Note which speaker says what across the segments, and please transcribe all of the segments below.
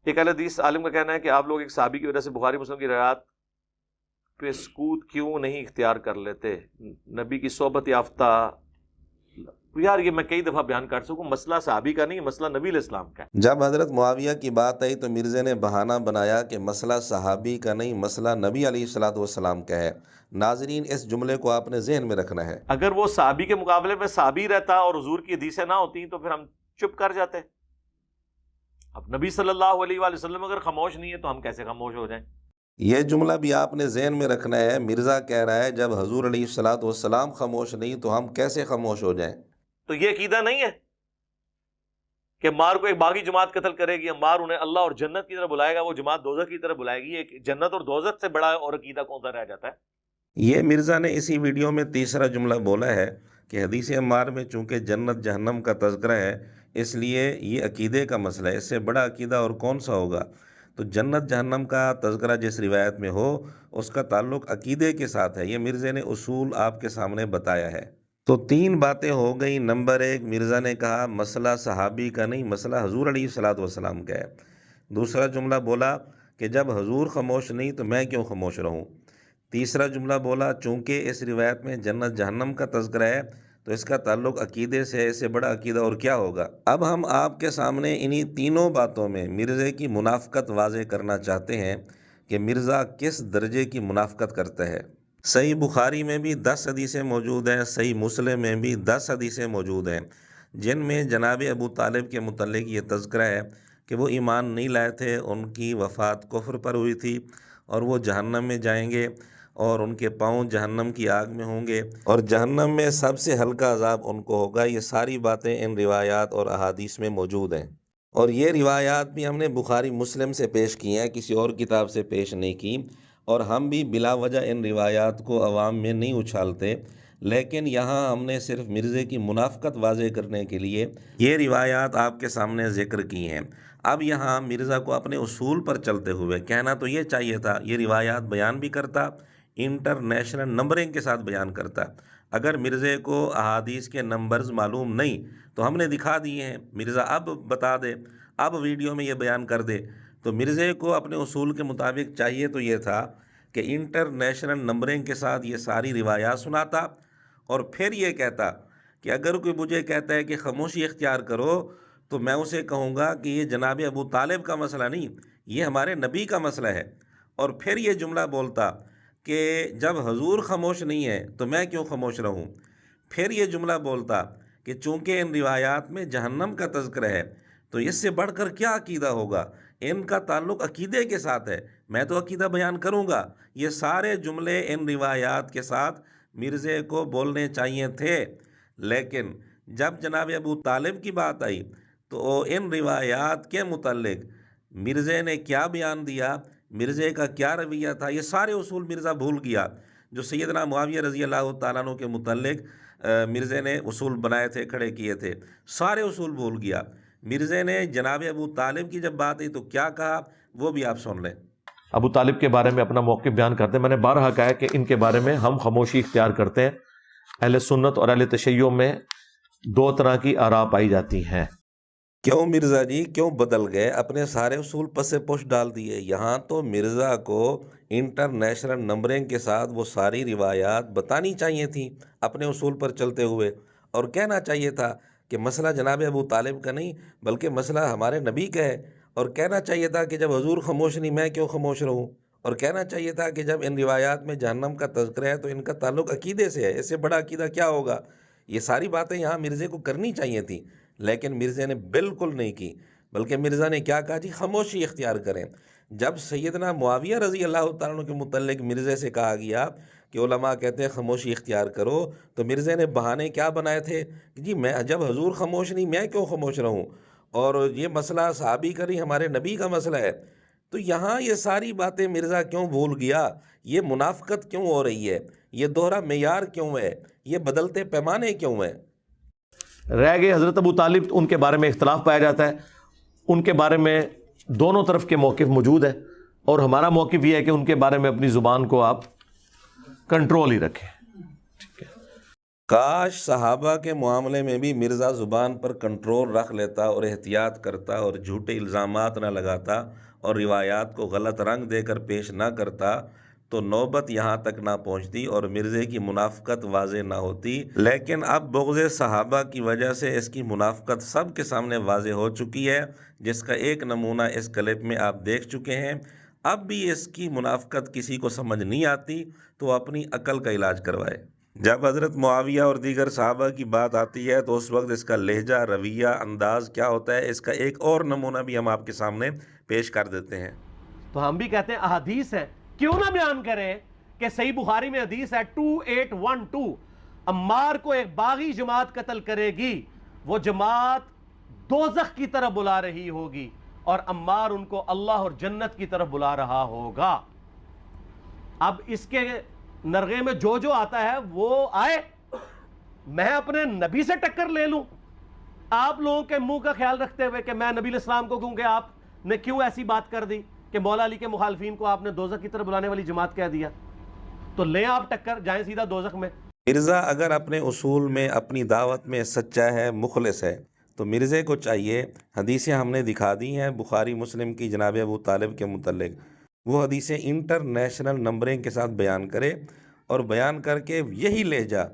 Speaker 1: ایک اہل حدیث عالم کا کہنا ہے کہ آپ لوگ ایک صحابی کی وجہ سے بخاری مسلم کی روایات پہ سکوت کیوں نہیں اختیار کر لیتے؟ نبی کی صحبت یافتہ، یار یہ میں کئی دفعہ بیان کر سکوں، مسئلہ صحابی کا نہیں، مسئلہ نبی علیہ السلام کا ہے۔
Speaker 2: جب حضرت معاویہ کی بات آئی تو مرزا نے بہانہ بنایا کہ مسئلہ صحابی کا نہیں، مسئلہ نبی علیہ الصلوۃ والسلام کا ہے۔ ناظرین اس جملے کو آپ نے ذہن میں رکھنا ہے۔
Speaker 1: اگر وہ صحابی کے مقابلے میں صحابی رہتا اور حضور کی حدیثیں نہ ہوتی تو پھر ہم چپ کر جاتے۔ اب نبی صلی اللہ علیہ وآلہ وسلم اگر خاموش نہیں ہے تو ہم کیسے خاموش ہو جائیں؟
Speaker 2: یہ جملہ بھی آپ نے ذہن میں رکھنا ہے۔ مرزا کہہ رہا ہے جب حضور علیہ الصلوۃ والسلام خاموش نہیں تو ہم کیسے خاموش ہو جائیں؟
Speaker 1: تو یہ عقیدہ نہیں ہے کہ عمار کو ایک باغی جماعت قتل کرے گی، عمار انہیں اللہ اور جنت کی طرف بلائے گا، وہ جماعت دوزخ کی طرف بلائے گی۔ ایک جنت اور دوزخ سے بڑا اور عقیدہ کون سا رہ جاتا ہے؟
Speaker 2: یہ مرزا نے اسی ویڈیو میں تیسرا جملہ بولا ہے کہ حدیث عمار میں چونکہ جنت جہنم کا تذکرہ ہے اس لیے یہ عقیدے کا مسئلہ ہے، اس سے بڑا عقیدہ اور کون سا ہوگا؟ تو جنت جہنم کا تذکرہ جس روایت میں ہو اس کا تعلق عقیدے کے ساتھ ہے۔ یہ مرزا نے اصول آپ کے سامنے بتایا ہے۔ تو تین باتیں ہو گئیں۔ نمبر ایک، مرزا نے کہا مسئلہ صحابی کا نہیں، مسئلہ حضور علیہ الصلوۃ والسلام کا ہے۔ دوسرا جملہ بولا کہ جب حضور خاموش نہیں تو میں کیوں خاموش رہوں۔ تیسرا جملہ بولا چونکہ اس روایت میں جنت جہنم کا تذکرہ ہے تو اس کا تعلق عقیدے سے ہے، اس سے بڑا عقیدہ اور کیا ہوگا۔ اب ہم آپ کے سامنے انہی تینوں باتوں میں مرزا کی منافقت واضح کرنا چاہتے ہیں کہ مرزا کس درجے کی منافقت کرتا ہے۔ صحیح بخاری میں بھی 10 حدیثیں موجود ہیں، صحیح مسلم میں بھی 10 حدیثیں موجود ہیں جن میں جناب ابو طالب کے متعلق یہ تذکرہ ہے کہ وہ ایمان نہیں لائے تھے، ان کی وفات کفر پر ہوئی تھی اور وہ جہنم میں جائیں گے اور ان کے پاؤں جہنم کی آگ میں ہوں گے اور جہنم میں سب سے ہلکا عذاب ان کو ہوگا۔ یہ ساری باتیں ان روایات اور احادیث میں موجود ہیں اور یہ روایات بھی ہم نے بخاری مسلم سے پیش کی ہیں، کسی اور کتاب سے پیش نہیں کی، اور ہم بھی بلا وجہ ان روایات کو عوام میں نہیں اچھالتے، لیکن یہاں ہم نے صرف مرزا کی منافقت واضح کرنے کے لیے یہ روایات آپ کے سامنے ذکر کی ہیں۔ اب یہاں مرزا کو اپنے اصول پر چلتے ہوئے کہنا تو یہ چاہیے تھا، یہ روایات بیان بھی کرتا، انٹرنیشنل نمبرنگ کے ساتھ بیان کرتا۔ اگر مرزا کو احادیث کے نمبرز معلوم نہیں تو ہم نے دکھا دیے ہیں، مرزا اب بتا دے، اب ویڈیو میں یہ بیان کر دے۔ تو مرزا کو اپنے اصول کے مطابق چاہیے تو یہ تھا کہ انٹرنیشنل نمبرنگ کے ساتھ یہ ساری روایات سناتا اور پھر یہ کہتا کہ اگر کوئی مجھے کہتا ہے کہ خاموشی اختیار کرو تو میں اسے کہوں گا کہ یہ جناب ابو طالب کا مسئلہ نہیں، یہ ہمارے نبی کا مسئلہ ہے۔ اور پھر یہ جملہ بولتا کہ جب حضور خاموش نہیں ہے تو میں کیوں خاموش رہوں۔ پھر یہ جملہ بولتا کہ چونکہ ان روایات میں جہنم کا تذکرہ ہے تو اس سے بڑھ کر کیا عقیدہ ہوگا، ان کا تعلق عقیدے کے ساتھ ہے، میں تو عقیدہ بیان کروں گا۔ یہ سارے جملے ان روایات کے ساتھ مرزا کو بولنے چاہیے تھے، لیکن جب جناب ابو طالب کی بات آئی تو ان روایات کے متعلق مرزا نے کیا بیان دیا، مرزا کا کیا رویہ تھا، یہ سارے اصول مرزا بھول گیا۔ جو سیدنا معاویہ رضی اللہ تعالیٰ عنہ کے متعلق مرزا نے اصول بنائے تھے، کھڑے کیے تھے، سارے اصول بھول گیا۔ مرزا نے جناب ابو طالب کی جب بات آئی تو کیا کہا وہ بھی آپ سن لیں۔
Speaker 1: ابو طالب کے بارے میں اپنا موقف بیان کرتے ہیں۔ میں نے بارہا کہا ہے کہ ان کے بارے میں ہم خاموشی اختیار کرتے ہیں۔ اہل سنت اور اہل تشیع میں دو طرح کی آراء پائی جاتی ہیں۔
Speaker 2: کیوں مرزا جی کیوں بدل گئے؟ اپنے سارے اصول پس پش ڈال دیے۔ یہاں تو مرزا کو انٹرنیشنل نمبرنگ کے ساتھ وہ ساری روایات بتانی چاہیے تھیں اپنے اصول پر چلتے ہوئے، اور کہنا چاہیے تھا کہ مسئلہ جناب ابو طالب کا نہیں بلکہ مسئلہ ہمارے نبی کا ہے، اور کہنا چاہیے تھا کہ جب حضور خاموش نہیں میں کیوں خاموش رہوں، اور کہنا چاہیے تھا کہ جب ان روایات میں جہنم کا تذکرہ ہے تو ان کا تعلق عقیدے سے ہے، اس سے بڑا عقیدہ کیا ہوگا۔ یہ ساری باتیں یہاں مرزا کو کرنی چاہیے تھیں، لیکن مرزا نے بالکل نہیں کی، بلکہ مرزا نے کیا کہا جی خاموشی اختیار کریں۔ جب سیدنا معاویہ رضی اللہ تعالیٰ عنہ کے متعلق مرزا سے کہا گیا کہ علماء کہتے ہیں خاموشی اختیار کرو، تو مرزا نے بہانے کیا بنائے تھے کہ جی میں جب حضور خاموش نہیں میں کیوں خاموش رہوں، اور یہ مسئلہ صحابی کا نہیں ہمارے نبی کا مسئلہ ہے۔ تو یہاں یہ ساری باتیں مرزا کیوں بھول گیا؟ یہ منافقت کیوں ہو رہی ہے؟ یہ دوہرا معیار کیوں ہے؟ یہ بدلتے پیمانے کیوں ہیں؟
Speaker 1: رہ گئے حضرت ابو طالب، ان کے بارے میں اختلاف پایا جاتا ہے۔ ان کے بارے میں دونوں طرف کے موقف موجود ہے، اور ہمارا موقف یہ ہے کہ ان کے بارے میں اپنی زبان کو آپ کنٹرول ہی رکھیں۔
Speaker 2: کاش صحابہ کے معاملے میں بھی مرزا زبان پر کنٹرول رکھ لیتا اور احتیاط کرتا اور جھوٹے الزامات نہ لگاتا اور روایات کو غلط رنگ دے کر پیش نہ کرتا تو نوبت یہاں تک نہ پہنچتی اور مرزے کی منافقت واضح نہ ہوتی۔ لیکن اب بغض صحابہ کی وجہ سے اس کی منافقت سب کے سامنے واضح ہو چکی ہے، جس کا ایک نمونہ اس کلپ میں آپ دیکھ چکے ہیں۔ اب بھی اس کی منافقت کسی کو سمجھ نہیں آتی تو اپنی عقل کا علاج کروائے۔ جب حضرت معاویہ اور دیگر صحابہ کی بات آتی ہے تو اس وقت اس کا لہجہ، رویہ، انداز کیا ہوتا ہے، اس کا ایک اور نمونہ بھی ہم آپ کے سامنے پیش کر دیتے ہیں۔
Speaker 3: تو ہم بھی کہتے ہیں احادیث ہیں، کیوں نہ بیان کریں کہ صحیح بخاری میں حدیث ہے 2812، عمار کو ایک باغی جماعت قتل کرے گی، وہ جماعت دوزخ کی طرف بلا رہی ہوگی اور عمار ان کو اللہ اور جنت کی طرف بلا رہا ہوگا۔ اب اس کے نرغے میں جو آتا ہے وہ آئے، میں اپنے نبی سے ٹکر لے لوں، آپ لوگوں کے منہ کا خیال رکھتے ہوئے کہ میں نبی علیہ السلام کو کہوں کہ آپ نے کیوں ایسی بات کر دی کہ مولا علی کے مخالفین کو آپ نے دوزخ کی طرف بلانے والی جماعت کہہ دیا، تو لیں آپ ٹکر، جائیں سیدھا دوزخ میں۔
Speaker 2: مرزا اگر اپنے اصول میں، اپنی دعوت میں سچا ہے، مخلص ہے، تو مرزے کو چاہیے، حدیثیں ہم نے دکھا دی ہیں بخاری مسلم کی جناب ابو طالب کے متعلق، وہ حدیثیں انٹرنیشنل نمبرنگ کے ساتھ بیان کرے اور بیان کر کے یہی لہجہ،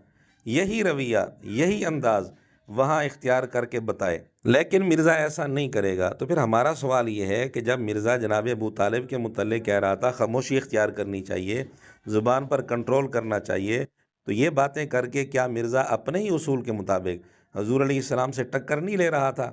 Speaker 2: یہی رویہ، یہی انداز وہاں اختیار کر کے بتائے۔ لیکن مرزا ایسا نہیں کرے گا، تو پھر ہمارا سوال یہ ہے کہ جب مرزا جناب ابو طالب کے متعلق کہہ رہا تھا خاموشی اختیار کرنی چاہیے، زبان پر کنٹرول کرنا چاہیے، تو یہ باتیں کر کے کیا مرزا اپنے ہی اصول کے مطابق حضور علیہ السلام سے ٹکر نہیں لے رہا تھا؟